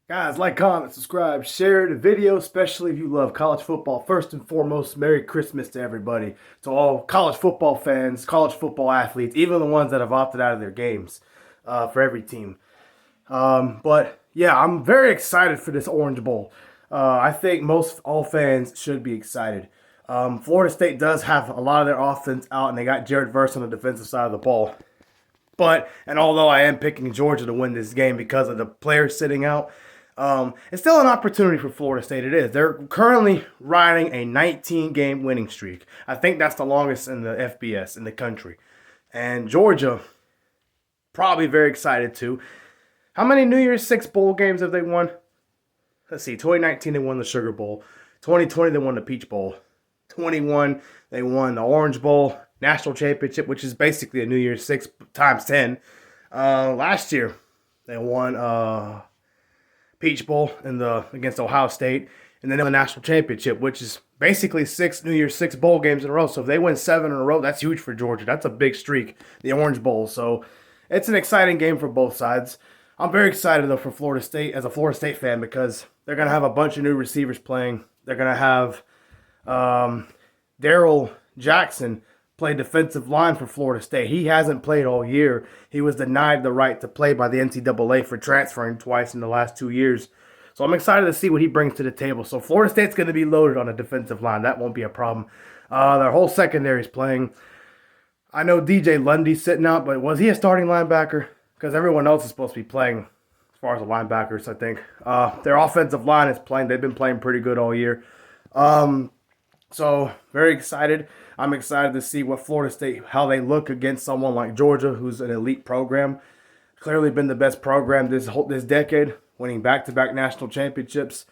Guys, like, comment, subscribe, share the video, especially if you love college football. First and foremost, Merry Christmas to everybody. To all college football fans, college football athletes, even the ones that have opted out of their games for every team. But yeah, I'm very excited for this Orange Bowl. I think most all fans should be excited. Florida State does have a lot of their offense out, and they got Jared Verse on the defensive side of the ball. And although I am picking Georgia to win this game because of the players sitting out, it's still an opportunity for Florida State. It is. They're currently riding a 19-game winning streak. I think that's the longest in the FBS in the country. And Georgia, probably very excited too. How many New Year's Six bowl games have they won? Let's see. 2019 they won the Sugar Bowl. 2020 they won the Peach Bowl. 21 they won the Orange Bowl National Championship, which is basically a New Year's Six times 10. Last year they won Peach Bowl against Ohio State, and then the National Championship, which is basically six New Year's Six bowl games in a row. So if they win 7 in a row, that's huge for Georgia. That's a big streak, the Orange Bowl. So it's an exciting game for both sides. I'm very excited though for Florida State as a Florida State fan because they're gonna have a bunch of new receivers playing. They're gonna have Daryl Jackson play defensive line for Florida State. He hasn't played all year. He was denied the right to play by the NCAA for transferring twice in the last 2 years. So I'm excited to see what he brings to the table. So Florida State's going to be loaded on a defensive line. That won't be a problem. Their whole secondary is playing. I know DJ Lundy's sitting out, but was he a starting linebacker? Because everyone else is supposed to be playing as far as the linebackers, I think. Their offensive line is playing. They've been playing pretty good all year. So very excited. I'm excited to see what Florida State, how they look against someone like Georgia, who's an elite program. Clearly been the best program this decade, winning back-to-back national championships.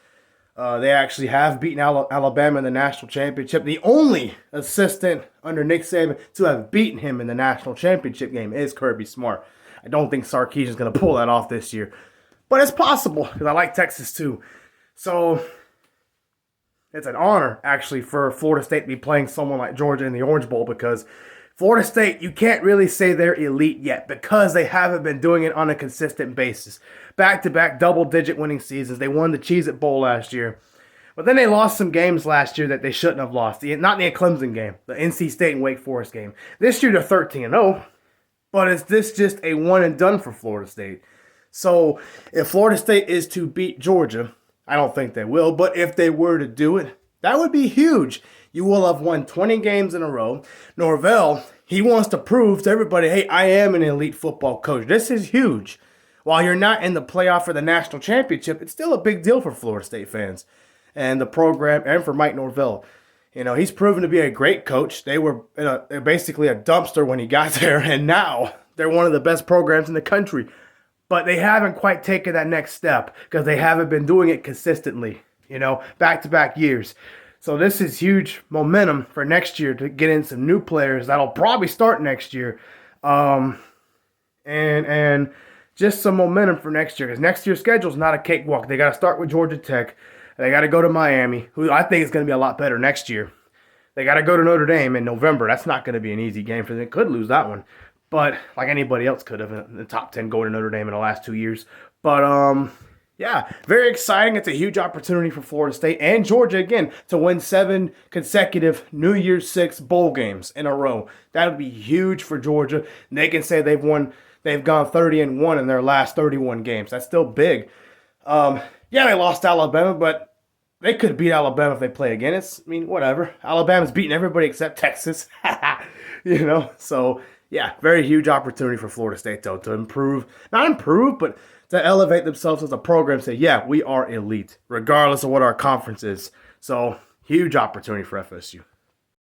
They actually have beaten Alabama in the national championship. The only assistant under Nick Saban to have beaten him in the national championship game is Kirby Smart. I don't think Sarkisian's going to pull that off this year. But it's possible because I like Texas too. So it's an honor, actually, for Florida State to be playing someone like Georgia in the Orange Bowl because Florida State, you can't really say they're elite yet because they haven't been doing it on a consistent basis. Back-to-back double-digit winning seasons. They won the Cheez-It Bowl last year. But then they lost some games last year that they shouldn't have lost. Not the Clemson game, the NC State and Wake Forest game. This year they're 13-0, but is this just a one-and-done for Florida State? So if Florida State is to beat Georgia, I don't think they will, but if they were to do it, that would be huge. You will have won 20 games in a row. Norvell, he wants to prove to everybody, hey, I am an elite football coach. This is huge. While you're not in the playoff for the national championship, it's still a big deal for Florida State fans and the program and for Mike Norvell. You know, he's proven to be a great coach. They were basically a dumpster when he got there, and now they're one of the best programs in the country. But they haven't quite taken that next step because they haven't been doing it consistently, back-to-back years. So this is huge momentum for next year to get in some new players that'll probably start next year. And just some momentum for next year because next year's schedule is not a cakewalk. They got to start with Georgia Tech. They got to go to Miami, who I think is going to be a lot better next year. They got to go to Notre Dame in November. That's not going to be an easy game for them. They could lose that one. But like anybody else could have in the top 10 going to Notre Dame in the last 2 years. But, yeah, very exciting. It's a huge opportunity for Florida State and Georgia, again, to win 7 consecutive New Year's Six bowl games in a row. That would be huge for Georgia. And they can say they've gone 30-1 in their last 31 games. That's still big. Yeah, they lost Alabama, but they could beat Alabama if they play again. Whatever. Alabama's beating everybody except Texas. So yeah, very huge opportunity for Florida State, though, to not improve, but to elevate themselves as a program, say, yeah, we are elite, regardless of what our conference is. So, huge opportunity for FSU.